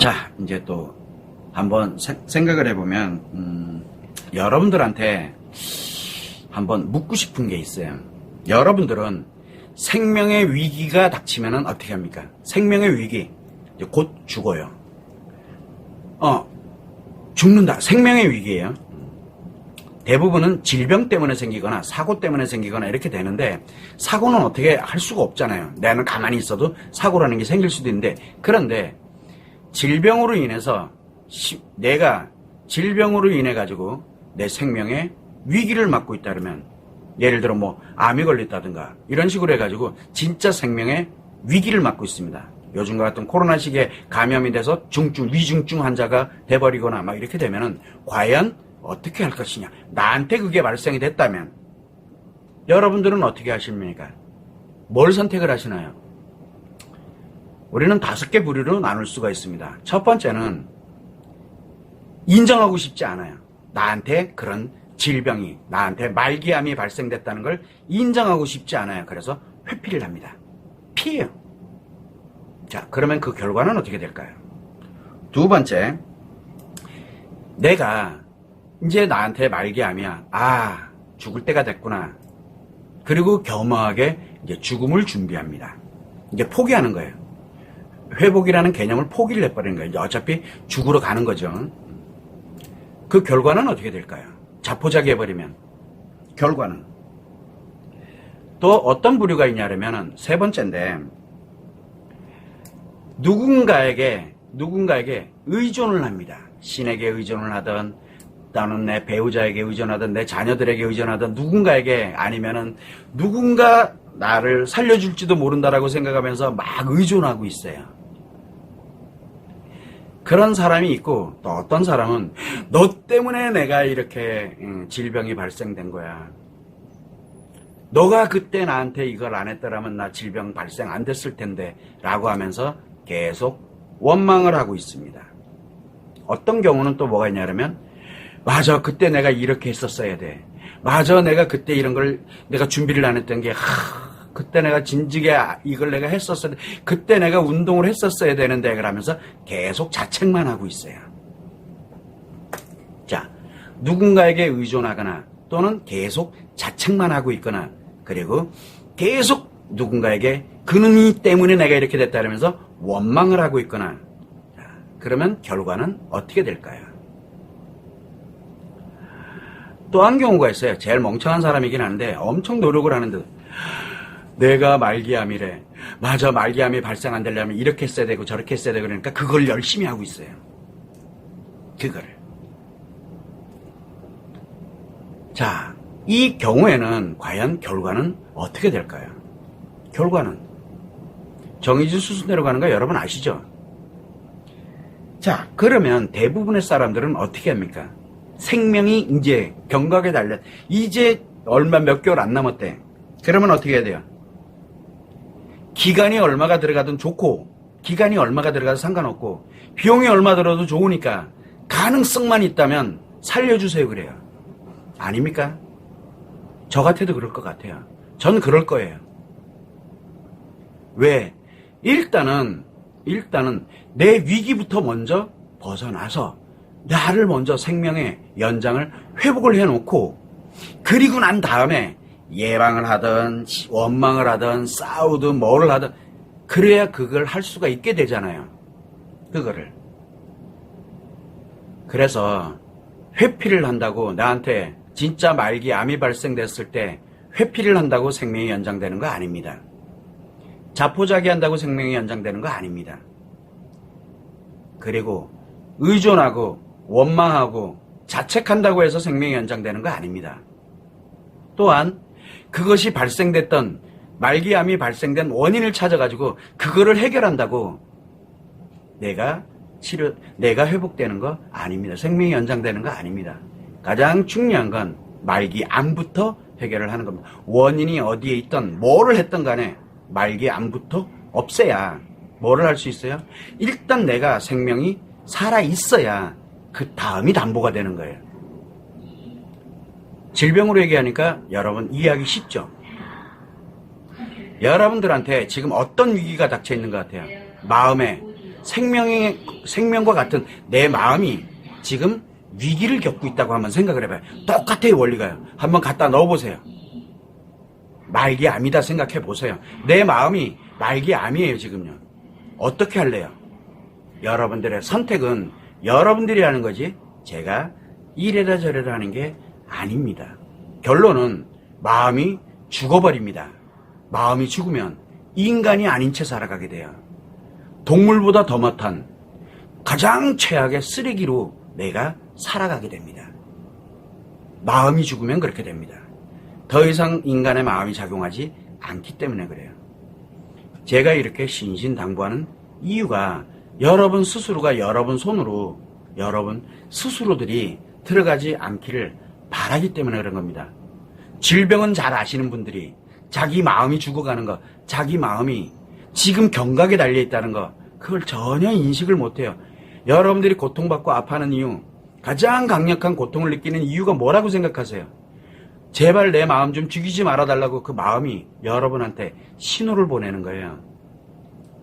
자, 이제 또 한번 생각을 해보면 여러분들한테 한번 묻고 싶은 게 있어요. 여러분들은 생명의 위기가 닥치면 어떻게 합니까? 생명의 위기, 이제 곧 죽어요. 죽는다. 생명의 위기예요. 대부분은 질병 때문에 생기거나 사고 때문에 생기거나 이렇게 되는데, 사고는 어떻게 할 수가 없잖아요. 나는 가만히 있어도 사고라는 게 생길 수도 있는데, 그런데 질병으로 인해서 내가 질병으로 인해 가지고 내 생명에 위기를 맞고 있다 그러면, 예를 들어 뭐 암이 걸렸다든가 이런 식으로 해가지고 진짜 생명에 위기를 맞고 있습니다. 요즘과 같은 코로나 시기에 감염이 돼서 중증, 위중증 환자가 돼버리거나 막 이렇게 되면은 과연 어떻게 할 것이냐. 나한테 그게 발생이 됐다면 여러분들은 어떻게 하십니까? 뭘 선택을 하시나요? 우리는 5개 부류로 나눌 수가 있습니다. 첫 번째는 인정하고 싶지 않아요. 나한테 그런 질병이, 나한테 말기암이 발생됐다는 걸 인정하고 싶지 않아요. 그래서 회피를 합니다. 피해요. 자, 그러면 그 결과는 어떻게 될까요? 두 번째, 내가 이제 나한테 말기암이야. 죽을 때가 됐구나. 그리고 겸허하게 이제 죽음을 준비합니다. 이제 포기하는 거예요. 회복이라는 개념을 포기를 해버리는 거예요. 이제 어차피 죽으러 가는 거죠. 그 결과는 어떻게 될까요? 자포자기 해버리면 결과는 또 어떤 부류가 있냐면 세 번째인데, 누군가에게 의존을 합니다. 신에게 의존을 하든, 또는 내 배우자에게 의존하든, 내 자녀들에게 의존하든, 누군가에게, 아니면은 누군가 나를 살려줄지도 모른다라고 생각하면서 막 의존하고 있어요. 그런 사람이 있고, 또 어떤 사람은 너 때문에 내가 이렇게 질병이 발생된 거야. 너가 그때 나한테 이걸 안 했더라면 나 질병 발생 안 됐을 텐데 라고 하면서 계속 원망을 하고 있습니다. 어떤 경우는 또 뭐가 있냐면, 맞아, 그때 내가 이렇게 했었어야 돼. 맞아, 내가 그때 이런 걸 내가 준비를 안 했던 게, 그때 내가 진즉에 이걸 내가 했었어야 돼. 그때 내가 운동을 했었어야 되는데, 그러면서 계속 자책만 하고 있어요. 자, 누군가에게 의존하거나 또는 계속 자책만 하고 있거나, 그리고 계속 누군가에게 그는 이 때문에 내가 이렇게 됐다 그러면서 원망을 하고 있거나, 자, 그러면 결과는 어떻게 될까요? 또 한 경우가 있어요. 제일 멍청한 사람이긴 한데 엄청 노력을 하는데, 내가 말기암이래. 맞아, 말기암이 발생 안 되려면 이렇게 했어야 되고 저렇게 했어야 되고, 그러니까 그걸 열심히 하고 있어요. 그거를. 자, 이 경우에는 과연 결과는 어떻게 될까요? 결과는 정해진 수순대로 가는 거 여러분 아시죠? 자, 그러면 대부분의 사람들은 어떻게 합니까? 생명이 이제 경각에 달려, 이제 얼마 몇 개월 안 남았대. 그러면 어떻게 해야 돼요? 기간이 얼마가 들어가든 좋고, 기간이 얼마가 들어가도 상관없고, 비용이 얼마 들어도 좋으니까 가능성만 있다면 살려주세요 그래요. 아닙니까? 저 같아도 그럴 것 같아요. 전 그럴 거예요. 왜? 일단은 내 위기부터 먼저 벗어나서 나를 먼저 생명의 연장을 회복을 해놓고, 그리고 난 다음에 예방을 하든 원망을 하든 싸우든 뭐를 하든, 그래야 그걸 할 수가 있게 되잖아요. 그거를. 그래서 회피를 한다고, 나한테 진짜 말기암이 발생됐을 때 회피를 한다고 생명이 연장되는 거 아닙니다. 자포자기 한다고 생명이 연장되는 거 아닙니다. 그리고 의존하고 원망하고 자책한다고 해서 생명이 연장되는 거 아닙니다. 또한 그것이 발생됐던, 말기암이 발생된 원인을 찾아가지고 그거를 해결한다고 내가 회복되는 거 아닙니다. 생명이 연장되는 거 아닙니다. 가장 중요한 건 말기암부터 해결을 하는 겁니다. 원인이 어디에 있던 뭐를 했던 간에 말기암부터 없애야 뭐를 할 수 있어요? 일단 내가 생명이 살아있어야 그 다음이 담보가 되는 거예요. 질병으로 얘기하니까 여러분 이해하기 쉽죠? 여러분들한테 지금 어떤 위기가 닥쳐 있는 것 같아요? 마음에 생명과 같은 내 마음이 지금 위기를 겪고 있다고 한번 생각을 해봐요. 똑같아요, 원리가요. 한번 갖다 넣어보세요. 말기암이다 생각해 보세요. 내 마음이 말기암이에요, 지금요. 어떻게 할래요? 여러분들의 선택은 여러분들이 하는 거지 제가 이래라 저래라 하는 게 아닙니다. 결론은 마음이 죽어버립니다. 마음이 죽으면 인간이 아닌 채 살아가게 돼요. 동물보다 더 못한 가장 최악의 쓰레기로 내가 살아가게 됩니다. 마음이 죽으면 그렇게 됩니다. 더 이상 인간의 마음이 작용하지 않기 때문에 그래요. 제가 이렇게 신신당부하는 이유가 여러분 스스로가 여러분 손으로 여러분 스스로들이 들어가지 않기를 바라기 때문에 그런 겁니다. 질병은 잘 아시는 분들이 자기 마음이 죽어가는 거, 자기 마음이 지금 경각에 달려있다는 거, 그걸 전혀 인식을 못해요. 여러분들이 고통받고 아파하는 이유, 가장 강력한 고통을 느끼는 이유가 뭐라고 생각하세요? 제발 내 마음 좀 죽이지 말아달라고 그 마음이 여러분한테 신호를 보내는 거예요.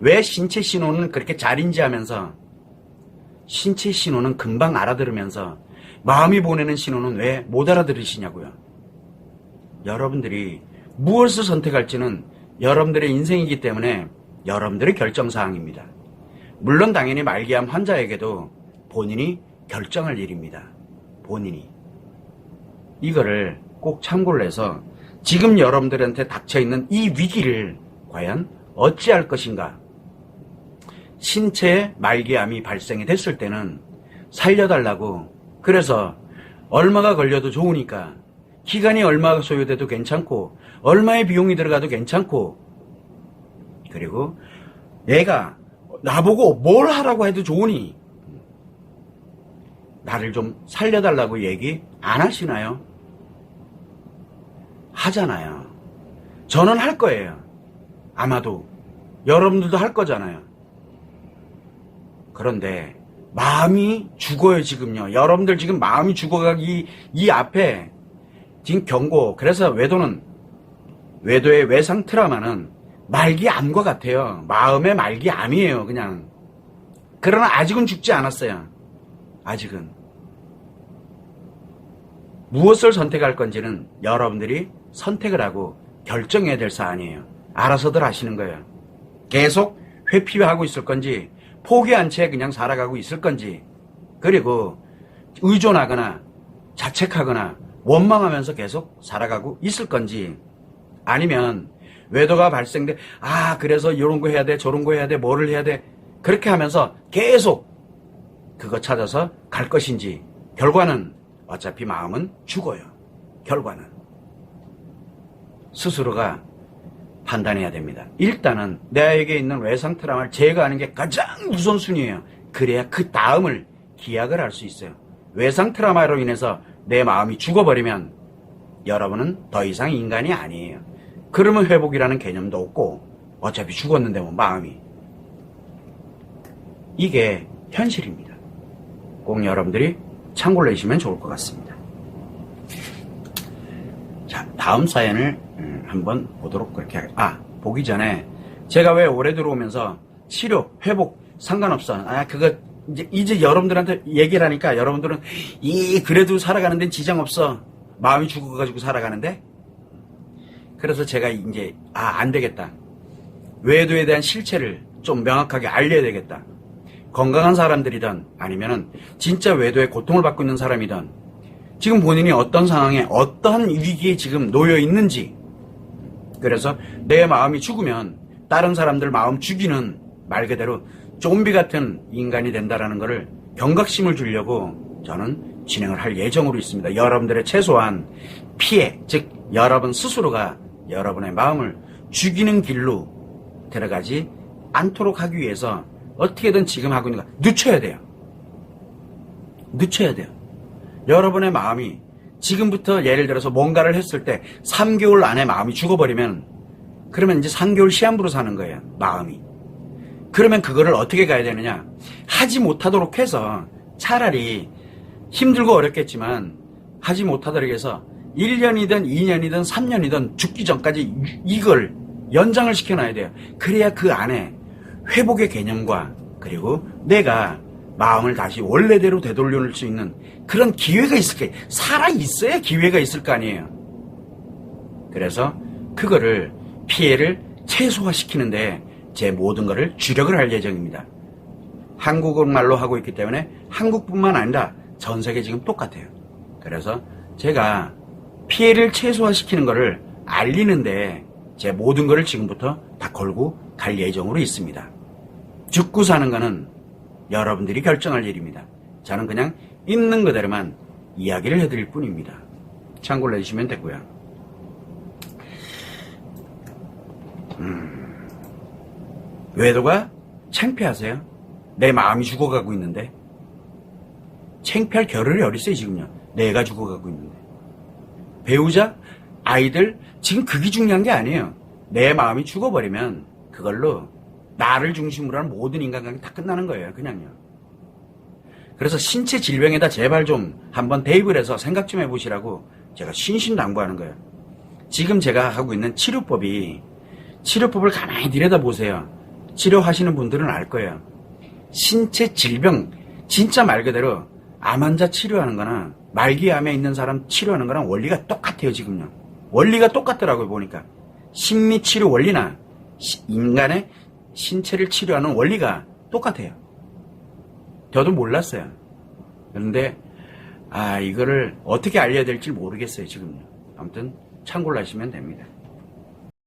왜 신체 신호는 그렇게 잘 인지하면서 신체 신호는 금방 알아들으면서 마음이 보내는 신호는 왜 못 알아들으시냐고요. 여러분들이 무엇을 선택할지는 여러분들의 인생이기 때문에 여러분들의 결정사항입니다. 물론 당연히 말기암 환자에게도 본인이 결정할 일입니다. 본인이. 이거를 꼭 참고를 해서 지금 여러분들한테 닥쳐있는 이 위기를 과연 어찌할 것인가. 신체에 말기암이 발생이 됐을 때는 살려달라고, 그래서 얼마가 걸려도 좋으니까 기간이 얼마가 소요돼도 괜찮고 얼마의 비용이 들어가도 괜찮고, 그리고 내가 나보고 뭘 하라고 해도 좋으니 나를 좀 살려달라고 얘기 안 하시나요? 하잖아요. 저는 할 거예요. 아마도 여러분들도 할 거잖아요. 그런데 마음이 죽어요, 지금요. 여러분들 지금 마음이 죽어가기 이 앞에 지금 경고. 그래서 외도의 외상 트라우마는 말기암과 같아요. 마음의 말기암이에요, 그냥. 그러나 아직은 죽지 않았어요. 아직은. 무엇을 선택할 건지는 여러분들이 선택을 하고 결정해야 될 사안이에요. 알아서들 하시는 거예요. 계속 회피하고 있을 건지 포기한 채 그냥 살아가고 있을 건지, 그리고 의존하거나 자책하거나 원망하면서 계속 살아가고 있을 건지, 아니면 외도가 발생돼 그래서 이런 거 해야 돼 저런 거 해야 돼 뭐를 해야 돼 그렇게 하면서 계속 그거 찾아서 갈 것인지. 결과는 어차피 마음은 죽어요. 결과는 스스로가 판단해야 됩니다. 일단은 내에게 있는 외상 트라우마를 제거하는 게 가장 우선순위예요. 그래야 그 다음을 기약을 할 수 있어요. 외상 트라우마로 인해서 내 마음이 죽어버리면 여러분은 더 이상 인간이 아니에요. 그러면 회복이라는 개념도 없고 어차피 죽었는데 뭐 마음이. 이게 현실입니다. 꼭 여러분들이 참고를 해주시면 좋을 것 같습니다. 자, 다음 사연을 한번 보도록 그렇게 보기 전에 제가 왜 올해 들어오면서 치료, 회복 상관없어. 그거 이제 여러분들한테 얘기를 하니까 여러분들은 그래도 살아가는 데는 지장 없어. 마음이 죽어가지고 살아가는데. 그래서 제가 이제 안 되겠다. 외도에 대한 실체를 좀 명확하게 알려야 되겠다. 건강한 사람들이든 아니면은 진짜 외도에 고통을 받고 있는 사람이든 지금 본인이 어떤 상황에 어떠한 위기에 지금 놓여 있는지, 그래서 내 마음이 죽으면 다른 사람들 마음 죽이는 말 그대로 좀비 같은 인간이 된다라는 것을 경각심을 주려고 저는 진행을 할 예정으로 있습니다. 여러분들의 최소한 피해, 즉 여러분 스스로가 여러분의 마음을 죽이는 길로 들어가지 않도록 하기 위해서 어떻게든 지금 하고 있는 거 늦춰야 돼요. 늦춰야 돼요. 여러분의 마음이 지금부터 예를 들어서 뭔가를 했을 때 3개월 안에 마음이 죽어버리면 그러면 이제 3개월 시한부로 사는 거예요. 마음이. 그러면 그거를 어떻게 가야 되느냐. 하지 못하도록 해서 차라리 힘들고 어렵겠지만 하지 못하도록 해서 1년이든 2년이든 3년이든 죽기 전까지 이걸 연장을 시켜놔야 돼요. 그래야 그 안에 회복의 개념과 그리고 내가 마음을 다시 원래대로 되돌릴 수 있는 그런 기회가 있을 거예요. 살아있어야 기회가 있을 거 아니에요. 그래서 그거를 피해를 최소화시키는데 제 모든 것을 주력을 할 예정입니다. 한국말로 하고 있기 때문에 한국뿐만 아니라 전 세계 지금 똑같아요. 그래서 제가 피해를 최소화시키는 것을 알리는데 제 모든 것을 지금부터 다 걸고 갈 예정으로 있습니다. 죽고 사는 거는 여러분들이 결정할 일입니다. 저는 그냥 있는 그대로만 이야기를 해드릴 뿐입니다. 참고를 해주시면 되고요. 외도가 창피하세요? 내 마음이 죽어가고 있는데 창피할 겨를이 어딨어요 지금요. 내가 죽어가고 있는데 배우자, 아이들 지금 그게 중요한 게 아니에요. 내 마음이 죽어버리면 그걸로 나를 중심으로 하는 모든 인간관계 다 끝나는 거예요. 그냥요. 그래서 신체 질병에다 제발 좀 한번 대입을 해서 생각 좀 해보시라고 제가 신신당부하는 거예요. 지금 제가 하고 있는 치료법을 가만히 들여다보세요. 치료하시는 분들은 알 거예요. 신체 질병, 진짜 말 그대로 암 환자 치료하는 거나 말기암에 있는 사람 치료하는 거랑 원리가 똑같아요, 지금요. 원리가 똑같더라고요, 보니까. 심리치료 원리나 인간의 신체를 치료하는 원리가 똑같아요. 저도 몰랐어요. 그런데, 이거를 어떻게 알려야 될지 모르겠어요, 지금요. 아무튼 참고를 하시면 됩니다.